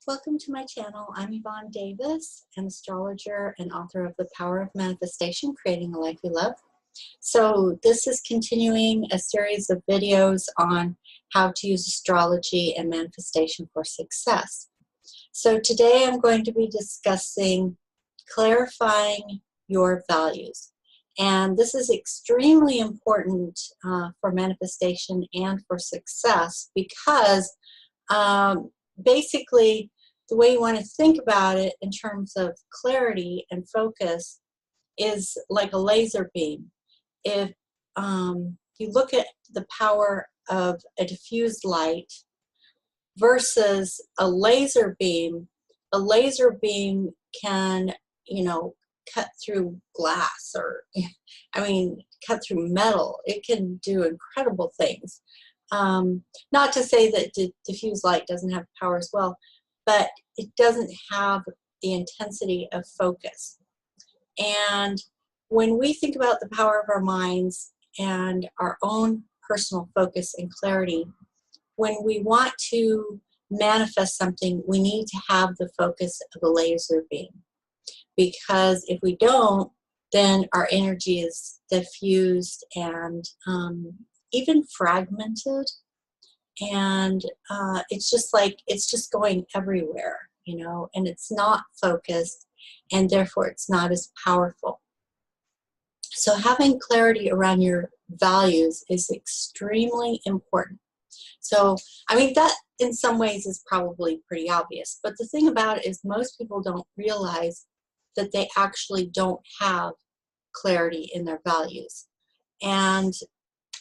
Welcome to my channel. I'm Yvonne Davis, an astrologer and author of The Power of Manifestation, Creating a Life You Love. So this is continuing a series of videos on how to use astrology and manifestation for success. So today I'm going to be discussing clarifying your values. And this is extremely important for manifestation and for success because basically, the way you want to think about it in terms of clarity and focus is like a laser beam. If you look at the power of a diffused light versus a laser beam can, cut through glass or, cut through metal. It can do incredible things. Not to say that diffuse light doesn't have power as well, but it doesn't have the intensity of focus. And when we think about the power of our minds and our own personal focus and clarity, when we want to manifest something, we need to have the focus of a laser beam. Because if we don't, then our energy is diffused and even fragmented, and it's just going everywhere, and it's not focused, and therefore it's not as powerful. So having clarity around your values is extremely important. So, that in some ways is probably pretty obvious, but the thing about it is most people don't realize that they actually don't have clarity in their values. And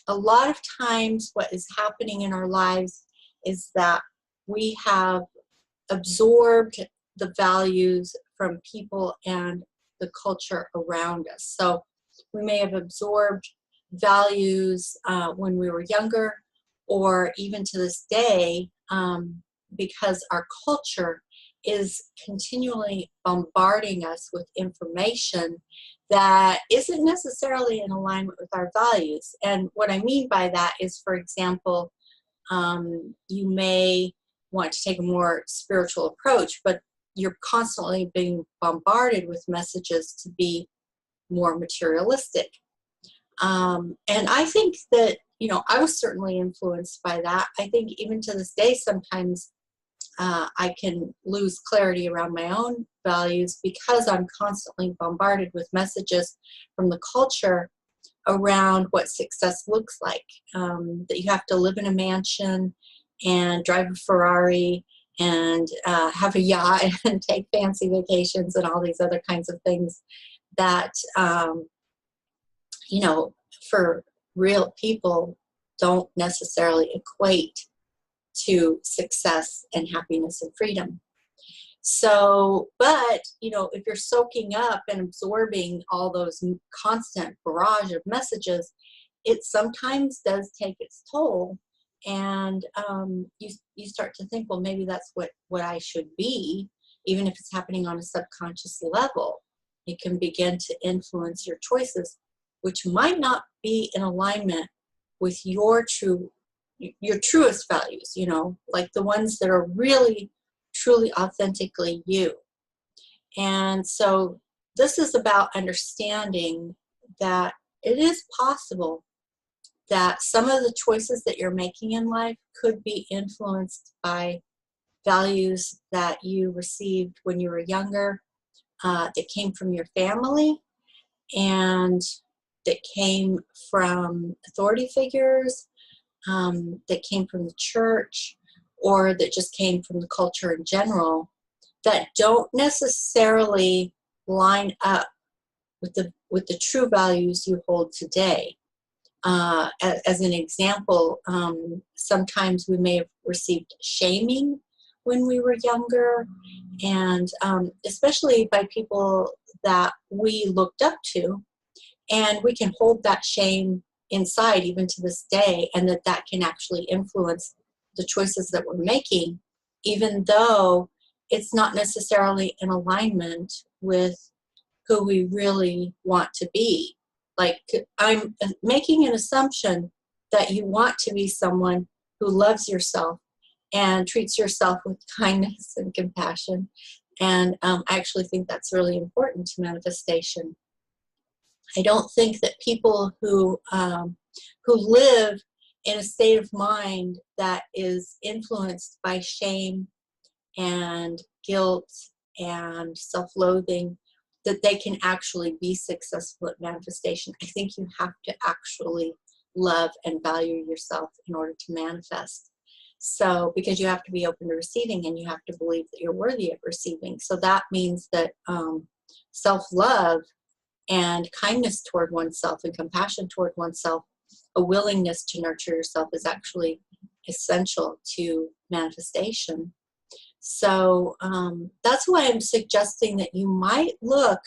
a lot of times what is happening in our lives is that we have absorbed the values from people and the culture around us. So we may have absorbed values when we were younger, or even to this day, because our culture is continually bombarding us with information that isn't necessarily in alignment with our values. And what I mean by that is, for example, you may want to take a more spiritual approach, but you're constantly being bombarded with messages to be more materialistic. And I think that, I was certainly influenced by that. I think even to this day, sometimes I can lose clarity around my own values because I'm constantly bombarded with messages from the culture around what success looks like. That you have to live in a mansion and drive a Ferrari and have a yacht and take fancy vacations and all these other kinds of things that, for real people don't necessarily equate to success and happiness and freedom. So, but, if you're soaking up and absorbing all those constant barrage of messages, it sometimes does take its toll. And you start to think, well, maybe that's what I should be, even if it's happening on a subconscious level. It can begin to influence your choices, which might not be in alignment with your truest values, like the ones that are really, truly, authentically you. And so this is about understanding that it is possible that some of the choices that you're making in life could be influenced by values that you received when you were younger, that came from your family, and that came from authority figures, that came from the church, or that just came from the culture in general, that don't necessarily line up with the true values you hold today. As an example, sometimes we may have received shaming when we were younger, and especially by people that we looked up to, and we can hold that shame inside even to this day, and that can actually influence the choices that we're making, even though it's not necessarily in alignment with who we really want to be. Like, I'm making an assumption that you want to be someone who loves yourself and treats yourself with kindness and compassion. And I actually think that's really important to manifestation. I don't think that people who live in a state of mind that is influenced by shame and guilt and self-loathing, that they can actually be successful at manifestation. I think you have to actually love and value yourself in order to manifest. So, because you have to be open to receiving, and you have to believe that you're worthy of receiving. So that means that self-love and kindness toward oneself and compassion toward oneself, a willingness to nurture yourself, is actually essential to manifestation. So that's why I'm suggesting that you might look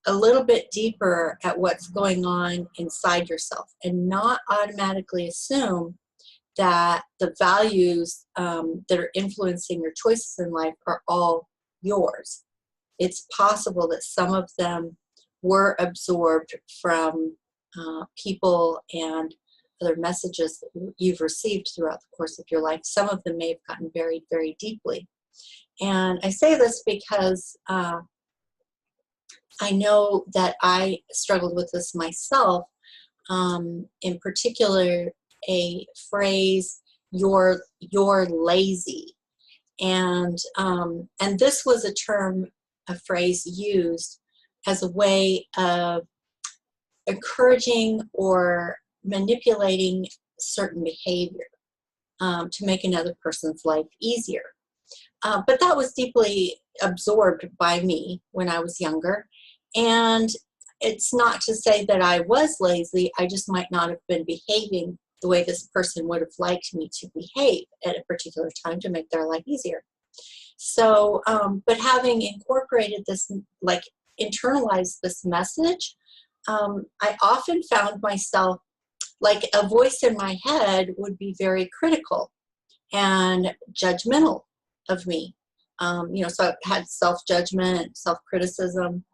a little bit deeper at what's going on inside yourself, and not automatically assume that the values that are influencing your choices in life are all yours. It's possible that some of them were absorbed from people and other messages that you've received throughout the course of your life. Some of them may have gotten buried very deeply. And I say this because I know that I struggled with this myself. In particular, a phrase, you're lazy. And this was a phrase used as a way of encouraging or manipulating certain behavior to make another person's life easier. But that was deeply absorbed by me when I was younger. And it's not to say that I was lazy, I just might not have been behaving the way this person would have liked me to behave at a particular time to make their life easier. So, but having incorporated this, like internalized this message, I often found myself, like a voice in my head would be very critical and judgmental of me. So I had self-judgment, self-criticism,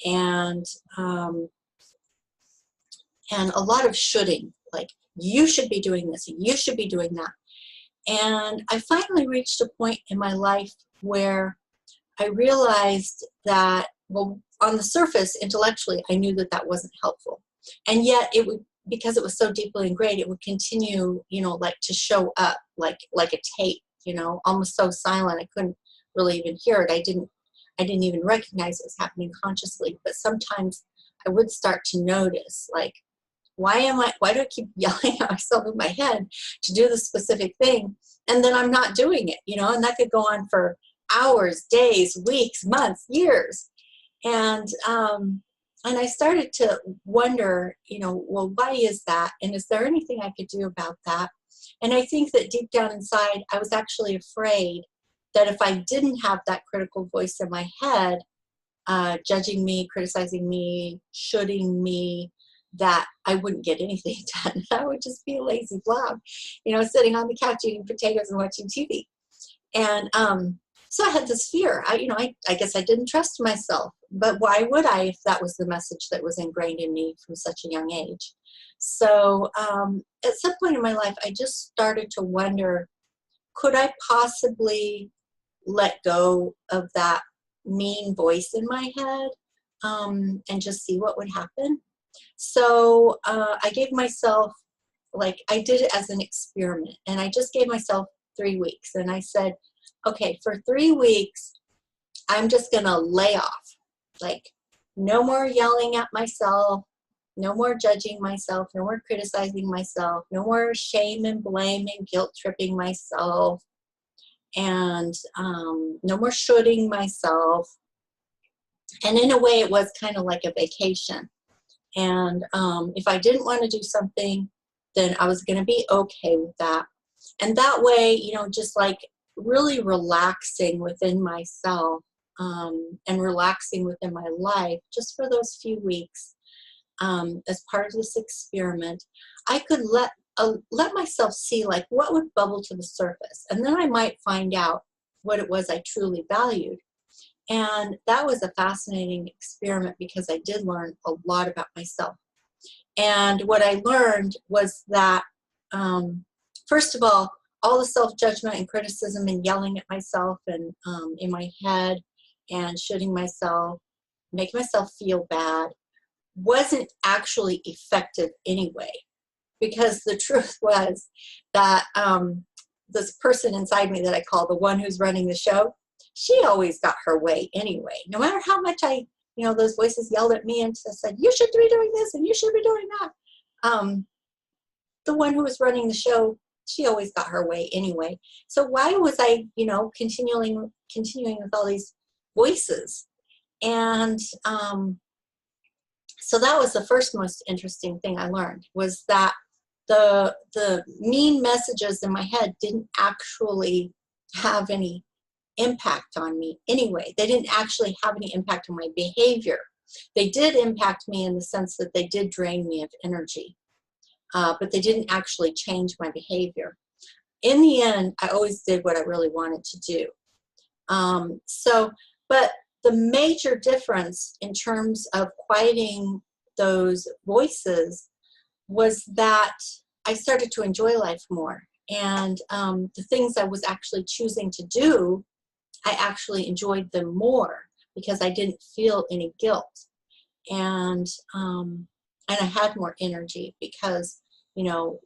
and a lot of shoulding, like, you should be doing this, you should be doing that. And I finally reached a point in my life where I realized that, well, on the surface, intellectually, I knew that that wasn't helpful. And yet it would, because it was so deeply ingrained, it would continue, like to show up like a tape, almost so silent I couldn't really even hear it. I didn't even recognize it was happening consciously. But sometimes I would start to notice, like, why do I keep yelling at myself in my head to do the specific thing, and then I'm not doing it, and that could go on for hours, days, weeks, months, years. And I started to wonder, well, why is that? And is there anything I could do about that? And I think that deep down inside, I was actually afraid that if I didn't have that critical voice in my head, judging me, criticizing me, shoulding me, that I wouldn't get anything done. I would just be a lazy blob, sitting on the couch eating potatoes and watching TV. And so I had this fear. I guess I didn't trust myself. But why would I if that was the message that was ingrained in me from such a young age? So at some point in my life, I just started to wonder, could I possibly let go of that mean voice in my head and just see what would happen? So I gave myself, I did it as an experiment, and I just gave myself 3 weeks. And I said, okay, for 3 weeks, I'm just going to lay off. No more yelling at myself, no more judging myself, no more criticizing myself, no more shame and blame and guilt tripping myself, and no more shoulding myself. And in a way, it was kind of like a vacation. And if I didn't want to do something, then I was going to be okay with that. And that way, just like really relaxing within myself and relaxing within my life just for those few weeks as part of this experiment, I could let myself see what would bubble to the surface. And then I might find out what it was I truly valued. And that was a fascinating experiment because I did learn a lot about myself. And what I learned was that, first of all all the self-judgment and criticism and yelling at myself and in my head and shooting myself, making myself feel bad, wasn't actually effective anyway. Because the truth was that this person inside me that I call the one who's running the show, she always got her way anyway. No matter how much those voices yelled at me and said, you should be doing this and you should be doing that. The one who was running the show, she always got her way anyway. So why was I, continuing with all these voices? And so that was the first most interesting thing I learned, was that the mean messages in my head didn't actually have any impact on me anyway. They didn't actually have any impact on my behavior. They did impact me in the sense that they did drain me of energy, but they didn't actually change my behavior. In the end, I always did what I really wanted to do. But the major difference in terms of quieting those voices was that I started to enjoy life more. And the things I was actually choosing to do, I actually enjoyed them more because I didn't feel any guilt. And I had more energy because,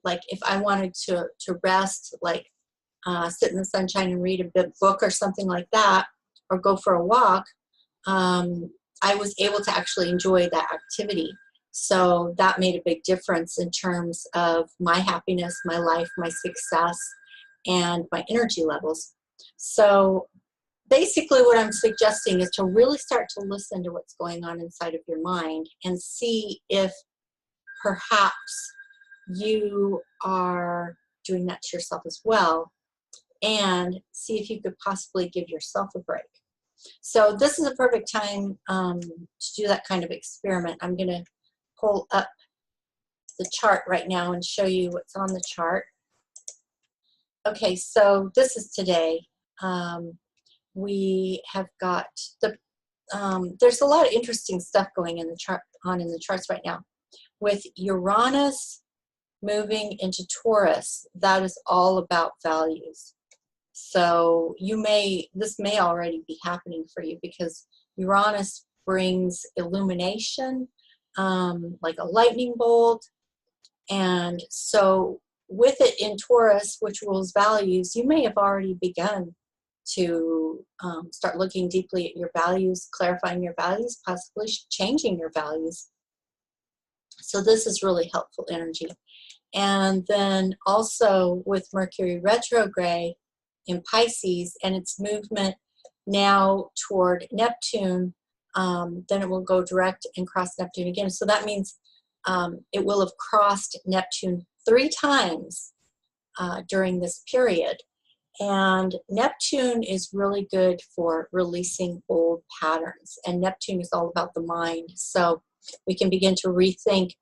like if I wanted to rest, like sit in the sunshine and read a big book or something like that, or go for a walk, I was able to actually enjoy that activity. So that made a big difference in terms of my happiness, my life, my success, and my energy levels. So basically what I'm suggesting is to really start to listen to what's going on inside of your mind and see if perhaps you are doing that to yourself as well, and see if you could possibly give yourself a break. So this is a perfect time to do that kind of experiment. I'm going to pull up the chart right now and show you what's on the chart. Okay, so this is today. We have got there's a lot of interesting stuff going in the chart in the charts right now. With Uranus moving into Taurus, that is all about values. So this may already be happening for you, because Uranus brings illumination, like a lightning bolt. And so with it in Taurus, which rules values, you may have already begun to start looking deeply at your values, clarifying your values, possibly changing your values. So this is really helpful energy. And then also with Mercury retrograde in Pisces and its movement now toward Neptune, then it will go direct and cross Neptune again. So that means it will have crossed Neptune 3 times during this period. And Neptune is really good for releasing old patterns. And Neptune is all about the mind. So we can begin to rethink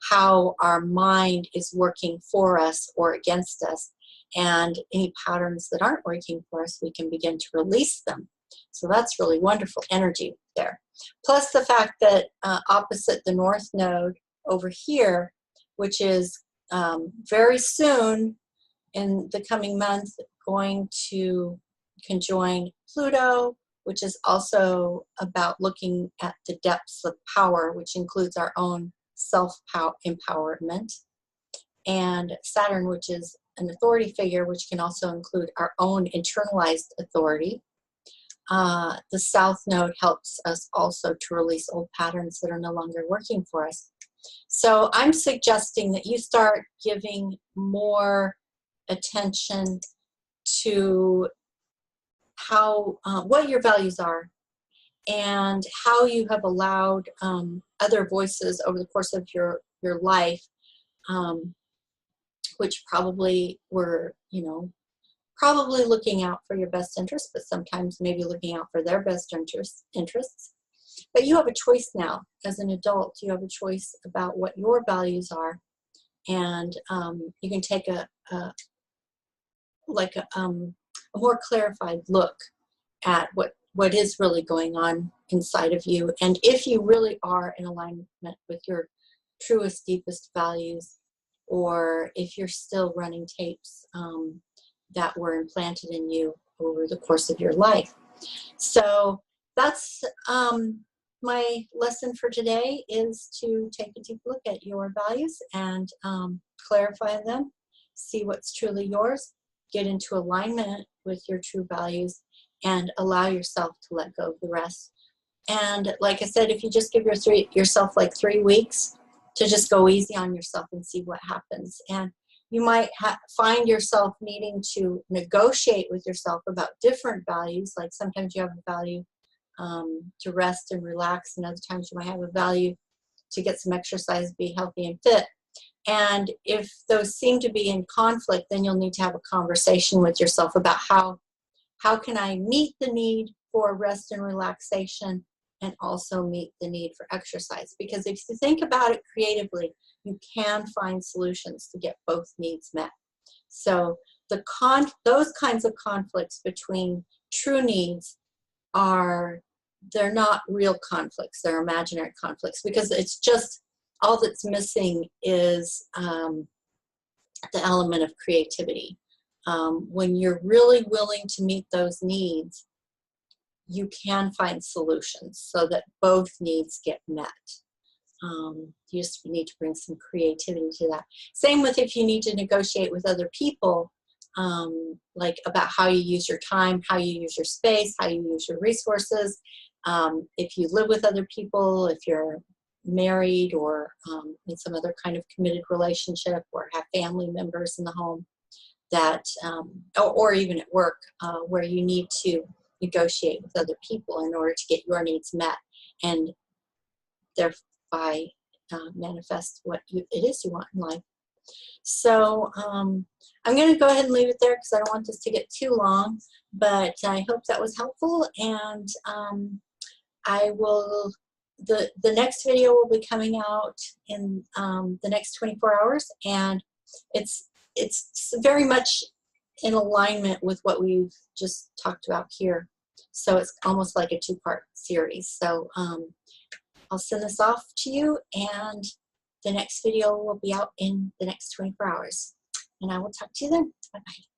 how our mind is working for us or against us. And any patterns that aren't working for us, we can begin to release them. So that's really wonderful energy there. Plus the fact that opposite the North Node over here, which is very soon in the coming month going to conjoin Pluto, which is also about looking at the depths of power, which includes our own self-empowerment, and Saturn, which is an authority figure, which can also include our own internalized authority. The South Node helps us also to release old patterns that are no longer working for us. So I'm suggesting that you start giving more attention to how what your values are, and how you have allowed other voices over the course of your life, which probably were, probably looking out for your best interests, but sometimes maybe looking out for their best interests. But you have a choice now as an adult. You have a choice about what your values are, and you can take a more clarified look at what is really going on inside of you, and if you really are in alignment with your truest, deepest values, or if you're still running tapes that were implanted in you over the course of your life. So that's my lesson for today, is to take a deep look at your values and clarify them, see what's truly yours, get into alignment with your true values, and allow yourself to let go of the rest. And like I said, if you just give yourself like 3 weeks to just go easy on yourself and see what happens. And you might find yourself needing to negotiate with yourself about different values. Like sometimes you have a value to rest and relax, and other times you might have a value to get some exercise, be healthy and fit. And if those seem to be in conflict, then you'll need to have a conversation with yourself about how can I meet the need for rest and relaxation and also meet the need for exercise. Because if you think about it creatively, you can find solutions to get both needs met. So those kinds of conflicts between true needs they're not real conflicts, they're imaginary conflicts, because it's just all that's missing is the element of creativity. When you're really willing to meet those needs, you can find solutions so that both needs get met. You just need to bring some creativity to that. Same with if you need to negotiate with other people, like about how you use your time, how you use your space, how you use your resources. If you live with other people, if you're married or in some other kind of committed relationship, or have family members in the home that, or even at work, where you need to negotiate with other people in order to get your needs met, and thereby manifest what it is you want in life. So I'm going to go ahead and leave it there because I don't want this to get too long, but I hope that was helpful, and I will, the next video will be coming out in the next 24 hours, and it's very much in alignment with what we've just talked about here. So it's almost like a 2-part series. So I'll send this off to you, and the next video will be out in the next 24 hours. And I will talk to you then. Bye-bye.